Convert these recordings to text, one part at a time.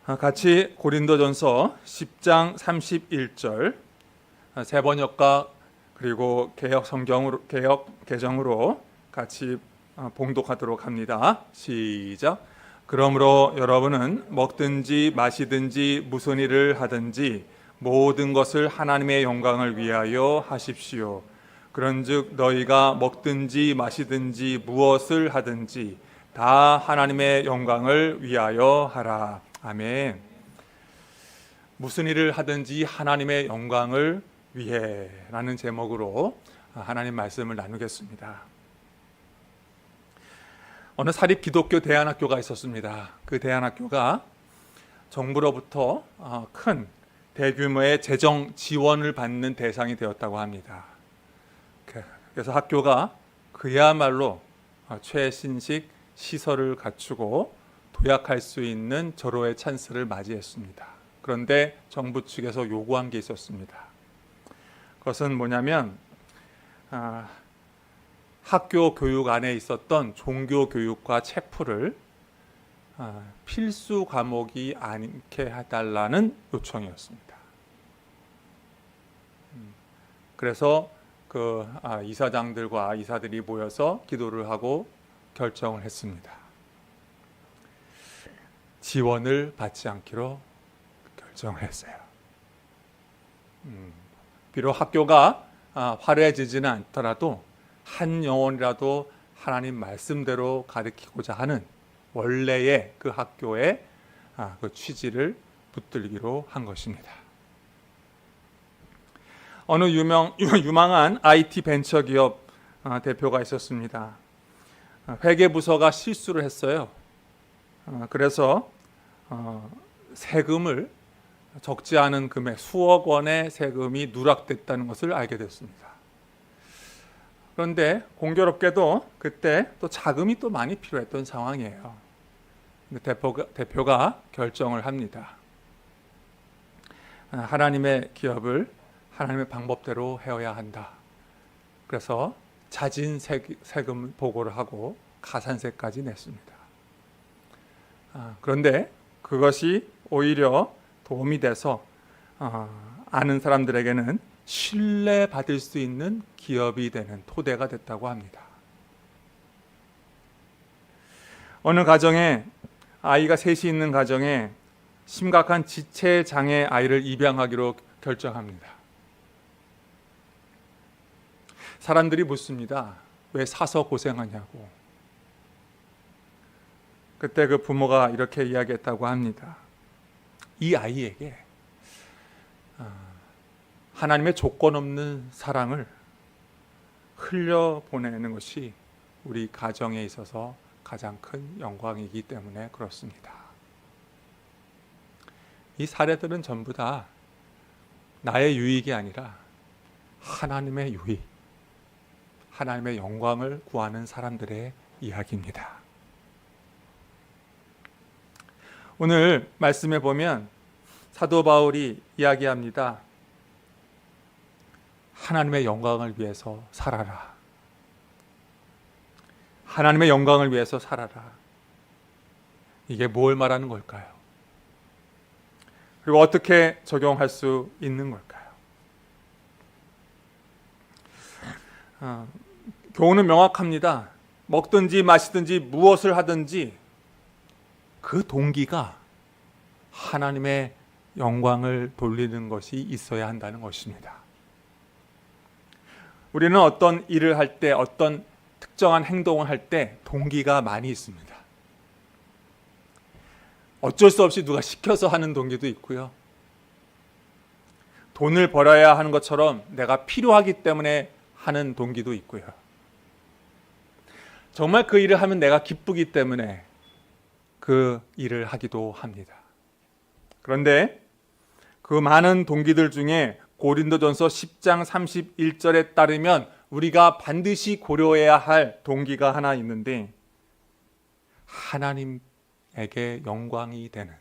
같이 고린도전서 10장 31절 새 번역과 그리고 개역 개정으로 같이 봉독하도록 합니다. 시작. 그러므로 여러분은 먹든지 마시든지 무슨 일을 하든지 모든 것을 하나님의 영광을 위하여 하십시오. 그런즉 너희가 먹든지 마시든지 무엇을 하든지 다 하나님의 영광을 위하여 하라. 아멘. 무슨 일을 하든지 하나님의 영광을 위해 라는 제목으로 하나님 말씀을 나누겠습니다. 어느 사립 기독교 대안학교가 있었습니다. 그 대안학교가 정부로부터 큰 대규모의 재정 지원을 받는 대상이 되었다고 합니다. 그래서 학교가 그야말로 최신식 시설을 갖추고 도약할 수 있는 절호의 찬스를 맞이했습니다. 그런데 정부 측에서 요구한 게 있었습니다. 그것은 뭐냐면 학교 교육 안에 있었던 종교 교육과 체프를 필수 과목이 않게 해달라는 요청이었습니다. 그래서 그 이사장들과 이사들이 모여서 기도를 하고 결정을 했습니다. 지원을 받지 않기로 결정을 했어요. 비록 학교가 화려해지지는 않더라도 한 영혼이라도 하나님 말씀대로 가르치고자 하는 원래의 그 학교의 그 취지를 붙들기로 한 것입니다. 어느 유망한 IT 벤처기업 대표가 있었습니다. 회계부서가 실수를 했어요. 그래서 세금을 적지 않은 금액, 수억 원의 세금이 누락됐다는 것을 알게 됐습니다. 그런데 공교롭게도 그때 또 자금이 또 많이 필요했던 상황이에요. 대표가 결정을 합니다. 하나님의 기업을 하나님의 방법대로 해야 한다. 그래서 자진 세금 보고를 하고 가산세까지 냈습니다. 그런데 그것이 오히려 도움이 돼서 아는 사람들에게는 신뢰받을 수 있는 기업이 되는 토대가 됐다고 합니다. 어느 가정에 아이가 셋이 있는 가정에 심각한 지체장애 아이를 입양하기로 결정합니다. 사람들이 묻습니다. 왜 사서 고생하냐고. 그때 그 부모가 이렇게 이야기했다고 합니다. 이 아이에게 하나님의 조건 없는 사랑을 흘려보내는 것이 우리 가정에 있어서 가장 큰 영광이기 때문에 그렇습니다. 이 사례들은 전부 다 나의 유익이 아니라 하나님의 유익, 하나님의 영광을 구하는 사람들의 이야기입니다. 오늘 말씀에 보면 사도 바울이 이야기합니다. 하나님의 영광을 위해서 살아라. 하나님의 영광을 위해서 살아라. 이게 뭘 말하는 걸까요? 그리고 어떻게 적용할 수 있는 걸까요? 교훈은 명확합니다. 먹든지 마시든지 무엇을 하든지 그 동기가 하나님의 영광을 돌리는 것이 있어야 한다는 것입니다. 우리는 어떤 일을 할 때, 어떤 특정한 행동을 할 때 동기가 많이 있습니다. 어쩔 수 없이 누가 시켜서 하는 동기도 있고요. 돈을 벌어야 하는 것처럼 내가 필요하기 때문에 하는 동기도 있고요. 정말 그 일을 하면 내가 기쁘기 때문에 그 일을 하기도 합니다. 그런데 그 많은 동기들 중에 고린도전서 10장 31절에 따르면 우리가 반드시 고려해야 할 동기가 하나 있는데 하나님에게 영광이 되는,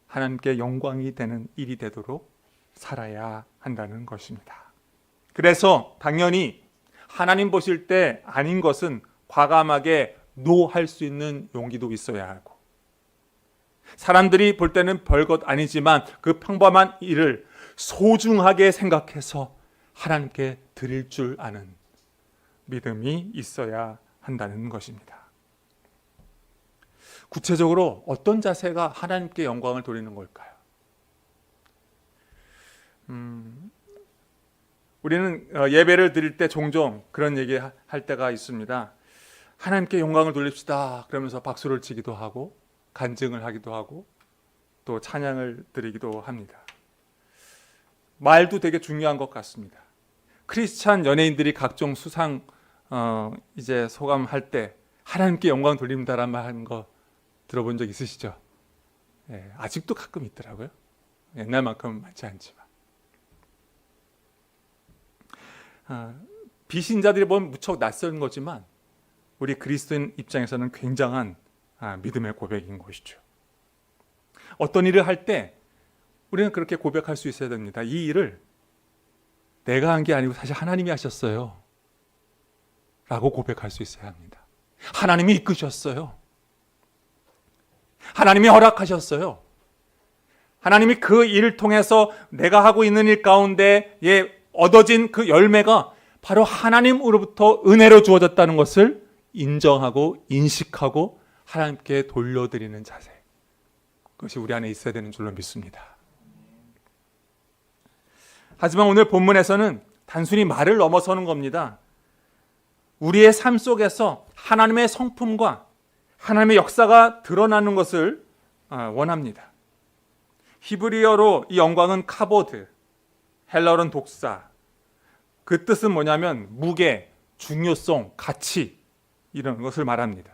하나님께 영광이 되는 일이 되도록 살아야 한다는 것입니다. 그래서 당연히 하나님 보실 때 아닌 것은 과감하게 노 할 수 있는 용기도 있어야 하고, 사람들이 볼 때는 별것 아니지만 그 평범한 일을 소중하게 생각해서 하나님께 드릴 줄 아는 믿음이 있어야 한다는 것입니다. 구체적으로 어떤 자세가 하나님께 영광을 돌리는 걸까요? 우리는 예배를 드릴 때 종종 그런 얘기 할 때가 있습니다. 하나님께 영광을 돌립시다. 그러면서 박수를 치기도 하고 간증을 하기도 하고 또 찬양을 드리기도 합니다. 말도 되게 중요한 것 같습니다. 크리스찬 연예인들이 각종 수상 이제 소감할 때 하나님께 영광 돌립니다라는 말 하는 거 들어본 적 있으시죠? 예, 아직도 가끔 있더라고요. 옛날만큼은 많지 않지만. 비신자들이 보면 무척 낯선 거지만 우리 그리스도인 입장에서는 굉장한 믿음의 고백인 것이죠. 어떤 일을 할 때 우리는 그렇게 고백할 수 있어야 됩니다. 이 일을 내가 한 게 아니고 사실 하나님이 하셨어요 라고 고백할 수 있어야 합니다. 하나님이 이끄셨어요. 하나님이 허락하셨어요. 하나님이 그 일을 통해서 내가 하고 있는 일 가운데 얻어진 그 열매가 바로 하나님으로부터 은혜로 주어졌다는 것을 인정하고 인식하고 하나님께 돌려드리는 자세, 그것이 우리 안에 있어야 되는 줄로 믿습니다. 하지만 오늘 본문에서는 단순히 말을 넘어서는 겁니다. 우리의 삶 속에서 하나님의 성품과 하나님의 역사가 드러나는 것을 원합니다. 히브리어로 이 영광은 카보드, 헬라어는 독사. 그 뜻은 뭐냐면 무게, 중요성, 가치 이런 것을 말합니다.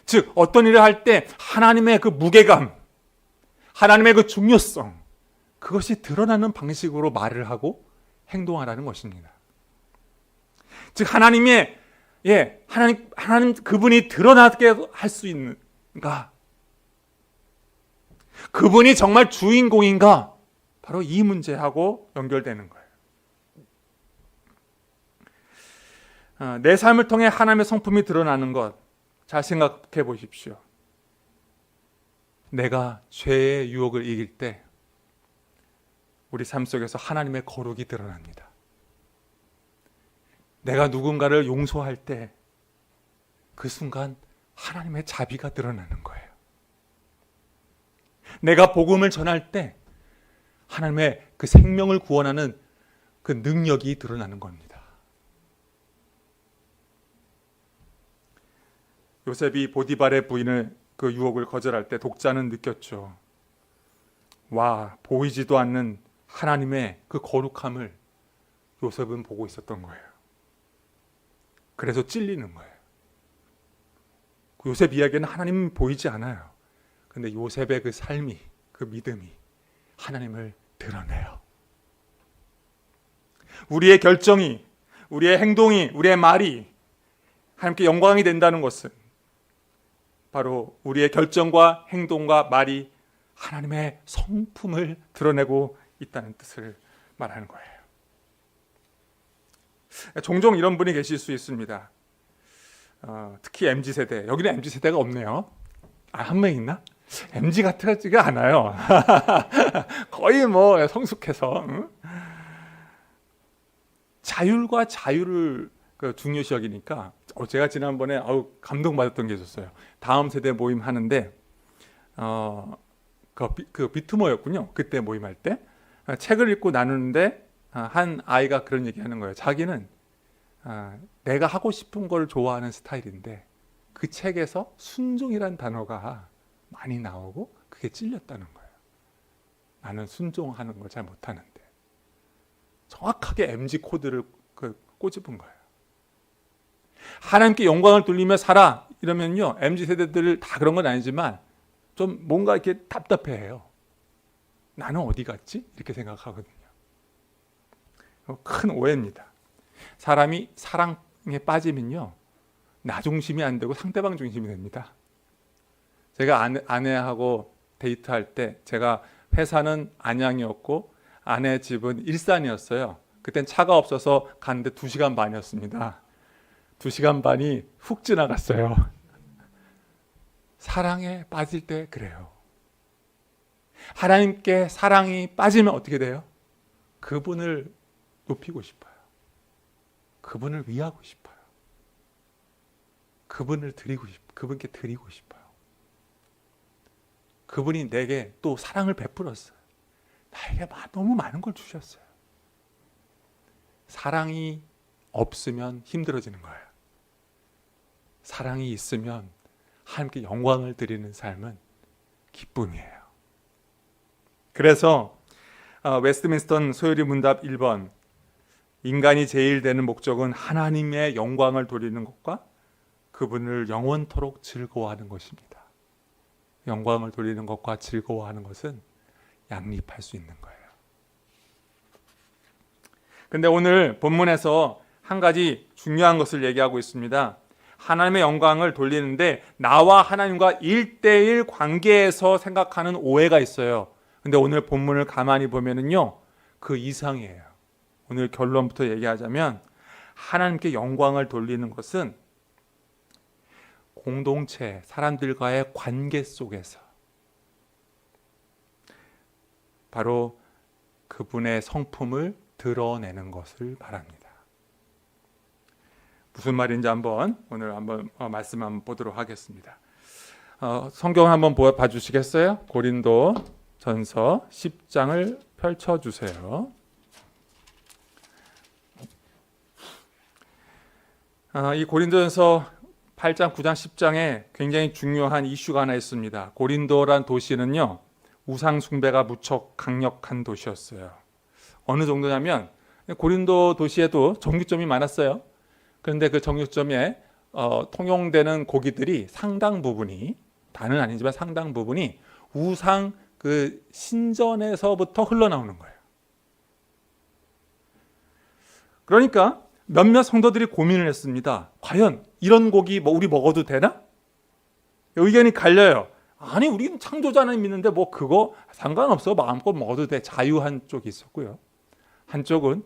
즉 어떤 일을 할 때 하나님의 그 무게감, 하나님의 그 중요성, 그것이 드러나는 방식으로 말을 하고 행동하라는 것입니다. 즉 하나님 그분이 드러나게 할 수 있는가? 그분이 정말 주인공인가? 바로 이 문제하고 연결되는 거예요. 내 삶을 통해 하나님의 성품이 드러나는 것, 잘 생각해 보십시오. 내가 죄의 유혹을 이길 때 우리 삶 속에서 하나님의 거룩이 드러납니다. 내가 누군가를 용서할 때 그 순간 하나님의 자비가 드러나는 거예요. 내가 복음을 전할 때 하나님의 그 생명을 구원하는 그 능력이 드러나는 겁니다. 요셉이 보디발의 부인을 그 유혹을 거절할 때 독자는 느꼈죠. 와, 보이지도 않는 하나님의 그 거룩함을 요셉은 보고 있었던 거예요. 그래서 찔리는 거예요. 요셉 이야기는 하나님은 보이지 않아요. 근데 요셉의 그 삶이, 그 믿음이 하나님을 드러내요. 우리의 결정이, 우리의 행동이, 우리의 말이 하나님께 영광이 된다는 것은 바로 우리의 결정과 행동과 말이 하나님의 성품을 드러내고 있다는 뜻을 말하는 거예요. 종종 이런 분이 계실 수 있습니다. 특히 MZ세대, 여기는 MZ세대가 없네요. 한 명 있나? MZ 같지가 않아요. 거의 뭐 성숙해서. 자율과 자유를 중요시 여기니까 제가 지난번에 감동받았던 게 있었어요. 다음 세대 모임 하는데 그 비트모였군요. 그때 모임할 때 책을 읽고 나누는데 한 아이가 그런 얘기하는 거예요. 자기는 내가 하고 싶은 걸 좋아하는 스타일인데 그 책에서 순종이란 단어가 많이 나오고 그게 찔렸다는 거예요. 나는 순종하는 걸 잘 못하는데. 정확하게 MG 코드를 꼬집은 거예요. 하나님께 영광을 돌리며 살아 이러면요, MZ 세대들 다 그런 건 아니지만 좀 뭔가 이렇게 답답해해요. 나는 어디 갔지? 이렇게 생각하거든요. 큰 오해입니다. 사람이 사랑에 빠지면요, 나 중심이 안 되고 상대방 중심이 됩니다. 제가 아내하고 데이트할 때 제가 회사는 안양이었고 아내 집은 일산이었어요. 그땐 차가 없어서 갔는데 2시간 반이었습니다. 2시간 반이 훅 지나갔어요. 사랑에 빠질 때 그래요. 하나님께 사랑이 빠지면 어떻게 돼요? 그분을 높이고 싶어요. 그분을 위하고 싶어요. 그분께 드리고 싶어요. 그분이 내게 또 사랑을 베풀었어요. 나에게 너무 많은 걸 주셨어요. 사랑이 없으면 힘들어지는 거예요. 사랑이 있으면 하나님께 영광을 드리는 삶은 기쁨이에요. 그래서 웨스트민스터 소요리 문답 1번, 인간이 제일 되는 목적은 하나님의 영광을 돌리는 것과 그분을 영원토록 즐거워하는 것입니다. 영광을 돌리는 것과 즐거워하는 것은 양립할 수 있는 거예요. 근데 오늘 본문에서 한 가지 중요한 것을 얘기하고 있습니다. 하나님의 영광을 돌리는데 나와 하나님과 1대1 관계에서 생각하는 오해가 있어요. 근데 오늘 본문을 가만히 보면은요, 그 이상이에요. 오늘 결론부터 얘기하자면 하나님께 영광을 돌리는 것은 공동체, 사람들과의 관계 속에서 바로 그분의 성품을 드러내는 것을 바랍니다. 무슨 말인지 오늘 말씀 한번 보도록 하겠습니다. 성경 한번 봐주시겠어요? 고린도 전서 10장을 펼쳐주세요. 이 고린도전서 8장, 9장, 10장에 굉장히 중요한 이슈가 하나 있습니다. 고린도란 도시는요, 우상 숭배가 무척 강력한 도시였어요. 어느 정도냐면 고린도 도시에도 정육점이 많았어요. 그런데 그 정육점에 통용되는 고기들이 상당 부분이, 다는 아니지만 상당 부분이 우상 그 신전에서부터 흘러나오는 거예요. 그러니까 몇몇 성도들이 고민을 했습니다. 과연 이런 고기 우리 먹어도 되나? 의견이 갈려요. 아니, 우리는 창조자는 믿는데 그거 상관없어, 마음껏 먹어도 돼. 자유한 쪽이 있었고요. 한쪽은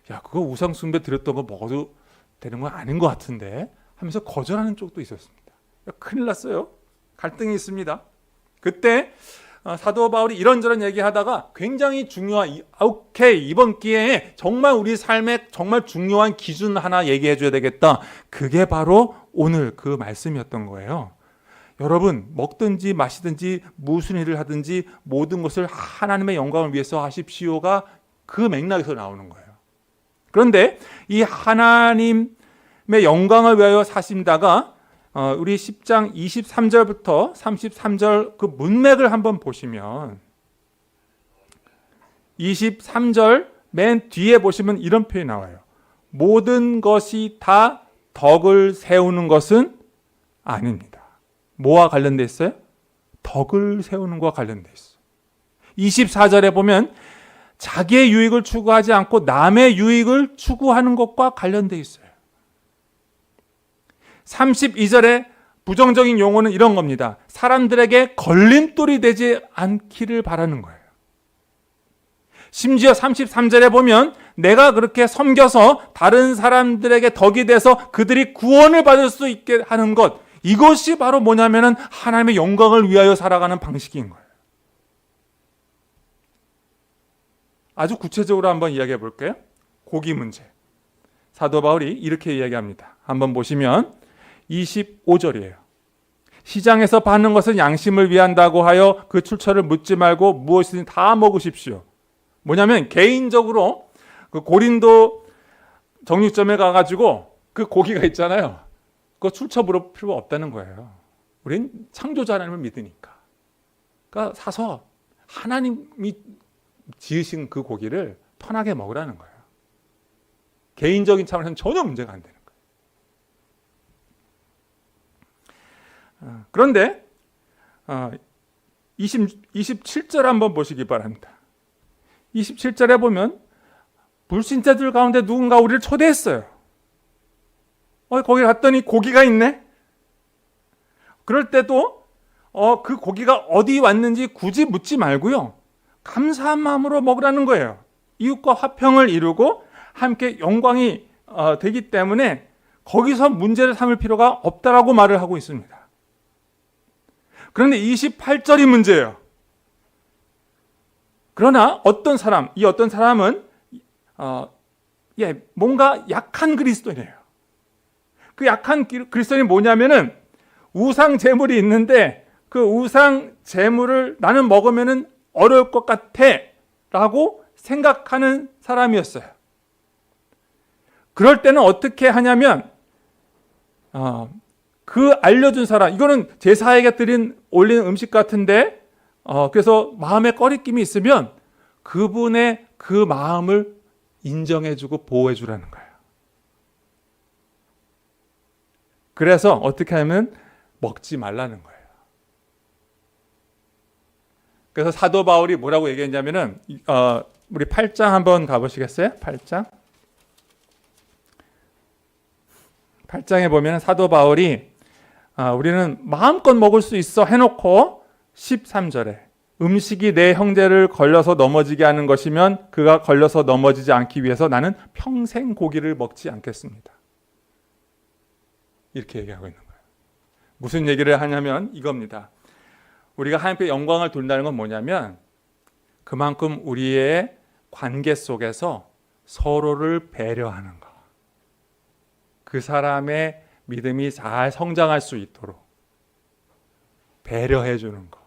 그거 우상 숭배 드렸던 거 먹어도 되는 건 아닌 것 같은데 하면서 거절하는 쪽도 있었습니다. 큰일 났어요. 갈등이 있습니다. 그때 사도 바울이 이런저런 얘기하다가 굉장히 중요한, 오케이, 이번 기회에 정말 우리 삶에 정말 중요한 기준 하나 얘기해 줘야 되겠다. 그게 바로 오늘 그 말씀이었던 거예요. 여러분, 먹든지 마시든지 무슨 일을 하든지 모든 것을 하나님의 영광을 위해서 하십시오가 그 맥락에서 나오는 거예요. 그런데 이 하나님의 영광을 위하여 사신다가 우리 10장 23절부터 33절 그 문맥을 한번 보시면 23절 맨 뒤에 보시면 이런 표현이 나와요. 모든 것이 다 덕을 세우는 것은 아닙니다. 뭐와 관련돼 있어요? 덕을 세우는 것과 관련돼 있어요. 24절에 보면 자기의 유익을 추구하지 않고 남의 유익을 추구하는 것과 관련돼 있어요. 32절에 부정적인 용어는 이런 겁니다. 사람들에게 걸림돌이 되지 않기를 바라는 거예요. 심지어 33절에 보면 내가 그렇게 섬겨서 다른 사람들에게 덕이 돼서 그들이 구원을 받을 수 있게 하는 것, 이것이 바로 뭐냐면은 하나님의 영광을 위하여 살아가는 방식인 거예요. 아주 구체적으로 한번 이야기해 볼게요. 고기 문제. 사도 바울이 이렇게 이야기합니다. 한번 보시면 25절이에요. 시장에서 파는 것은 양심을 위한다고 하여 그 출처를 묻지 말고 무엇이든 다 먹으십시오. 뭐냐면 개인적으로 그 고린도 정육점에 가가지고 그 고기가 있잖아요. 그거 출처 물어볼 필요가 없다는 거예요. 우린 창조자 하나님을 믿으니까. 그러니까 사서 하나님이 지으신 그 고기를 편하게 먹으라는 거예요. 개인적인 차원에서는 전혀 문제가 안 되는 거예요. 그런데 27절 한번 보시기 바랍니다. 27절에 보면 불신자들 가운데 누군가 우리를 초대했어요. 거기 갔더니 고기가 있네. 그럴 때도 그 고기가 어디 왔는지 굳이 묻지 말고요, 감사한 마음으로 먹으라는 거예요. 이웃과 화평을 이루고 함께 영광이 되기 때문에 거기서 문제를 삼을 필요가 없다라고 말을 하고 있습니다. 그런데 28절이 문제예요. 그러나 어떤 사람은 뭔가 약한 그리스도인이에요. 그 약한 그리스도인이 뭐냐면은 우상 제물이 있는데 그 우상 제물을 나는 먹으면은 어려울 것 같아라고 생각하는 사람이었어요. 그럴 때는 어떻게 하냐면 그 알려준 사람, 이거는 제사에게 올리는 음식 같은데 그래서 마음에 꺼리낌이 있으면 그분의 그 마음을 인정해주고 보호해주라는 거예요. 그래서 어떻게 하면 먹지 말라는 거예요. 그래서 사도 바울이 뭐라고 얘기했냐면은 우리 8장 한번 가보시겠어요? 8장에 보면 사도 바울이 우리는 마음껏 먹을 수 있어 해놓고 13절에 음식이 내 형제를 걸려서 넘어지게 하는 것이면 그가 걸려서 넘어지지 않기 위해서 나는 평생 고기를 먹지 않겠습니다. 이렇게 얘기하고 있는 거예요. 무슨 얘기를 하냐면 이겁니다. 우리가 하나님께 영광을 돌린다는 건 뭐냐면 그만큼 우리의 관계 속에서 서로를 배려하는 것. 그 사람의 믿음이 잘 성장할 수 있도록 배려해 주는 것.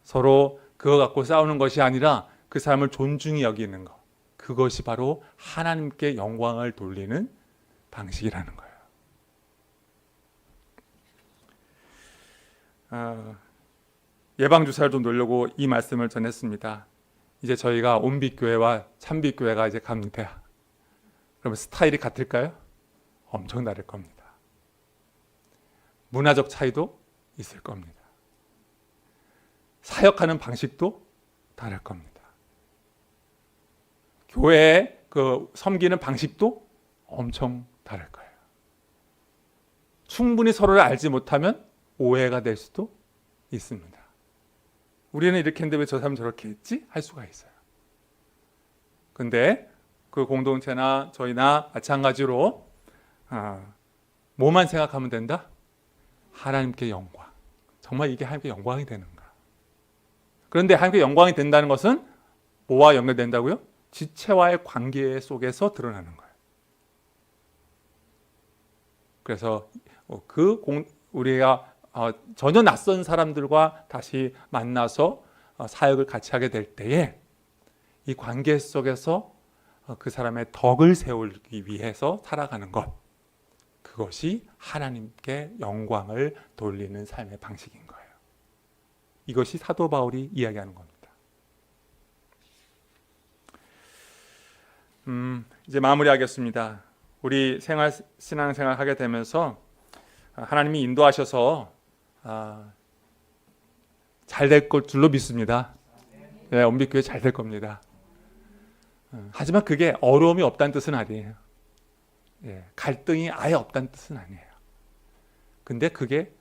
서로 그거 갖고 싸우는 것이 아니라 그 사람을 존중히 여기는 것. 그것이 바로 하나님께 영광을 돌리는 방식이라는 거예요. 예방주사를 좀 놓으려고 이 말씀을 전했습니다. 이제 저희가 온빛교회와 참빛교회가 이제 갑니다. 그러면 스타일이 같을까요? 엄청 다를 겁니다. 문화적 차이도 있을 겁니다. 사역하는 방식도 다를 겁니다. 교회의 그 섬기는 방식도 엄청 다를 거예요. 충분히 서로를 알지 못하면 오해가 될 수도 있습니다. 우리는 이렇게 했는데 왜 저 사람은 저렇게 했지? 할 수가 있어요. 근데 그 공동체나 저희나 마찬가지로 뭐만 생각하면 된다? 하나님께 영광. 정말 이게 하나님께 영광이 되는가? 그런데 하나님께 영광이 된다는 것은 뭐와 연결된다고요? 지체와의 관계 속에서 드러나는 거예요. 그래서 우리가 전혀 낯선 사람들과 다시 만나서 사역을 같이 하게 될 때에 이 관계 속에서 그 사람의 덕을 세우기 위해서 살아가는 것, 그것이 하나님께 영광을 돌리는 삶의 방식인 거예요. 이것이 사도 바울이 이야기하는 겁니다. 이제 마무리하겠습니다. 우리 신앙생활 하게 되면서 하나님이 인도하셔서 잘 될 것 줄로 믿습니다. 네, 온빛교회 잘 될 겁니다. 하지만 그게 어려움이 없다는 뜻은 아니에요. 갈등이 아예 없다는 뜻은 아니에요. 근데 그게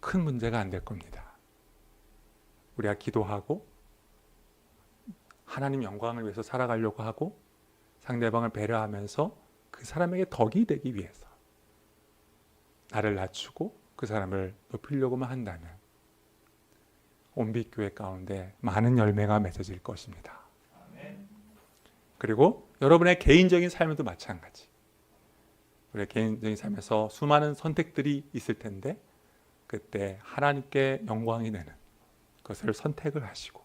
큰 문제가 안 될 겁니다. 우리가 기도하고 하나님 영광을 위해서 살아가려고 하고 상대방을 배려하면서 그 사람에게 덕이 되기 위해서 나를 낮추고 그 사람을 높이려고만 한다면 온빛교회 가운데 많은 열매가 맺어질 것입니다. 그리고 여러분의 개인적인 삶에도 마찬가지. 우리의 개인적인 삶에서 수많은 선택들이 있을 텐데 그때 하나님께 영광이 되는 것을 선택을 하시고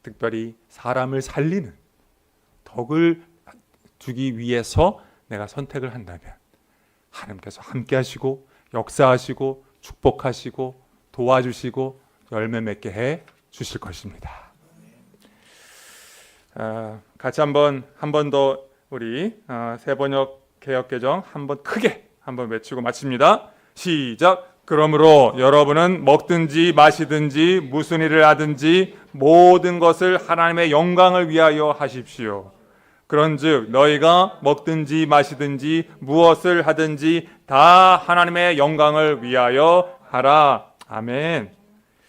특별히 사람을 살리는 덕을 주기 위해서 내가 선택을 한다면 하나님께서 함께 하시고 역사하시고 축복하시고 도와주시고 열매 맺게 해 주실 것입니다. 같이 한 번 더 우리 새번역 개역개정 한번 크게 한번 외치고 마칩니다. 시작. 그러므로 여러분은 먹든지 마시든지 무슨 일을 하든지 모든 것을 하나님의 영광을 위하여 하십시오. 그런즉 너희가 먹든지 마시든지 무엇을 하든지 다 하나님의 영광을 위하여 하라. 아멘.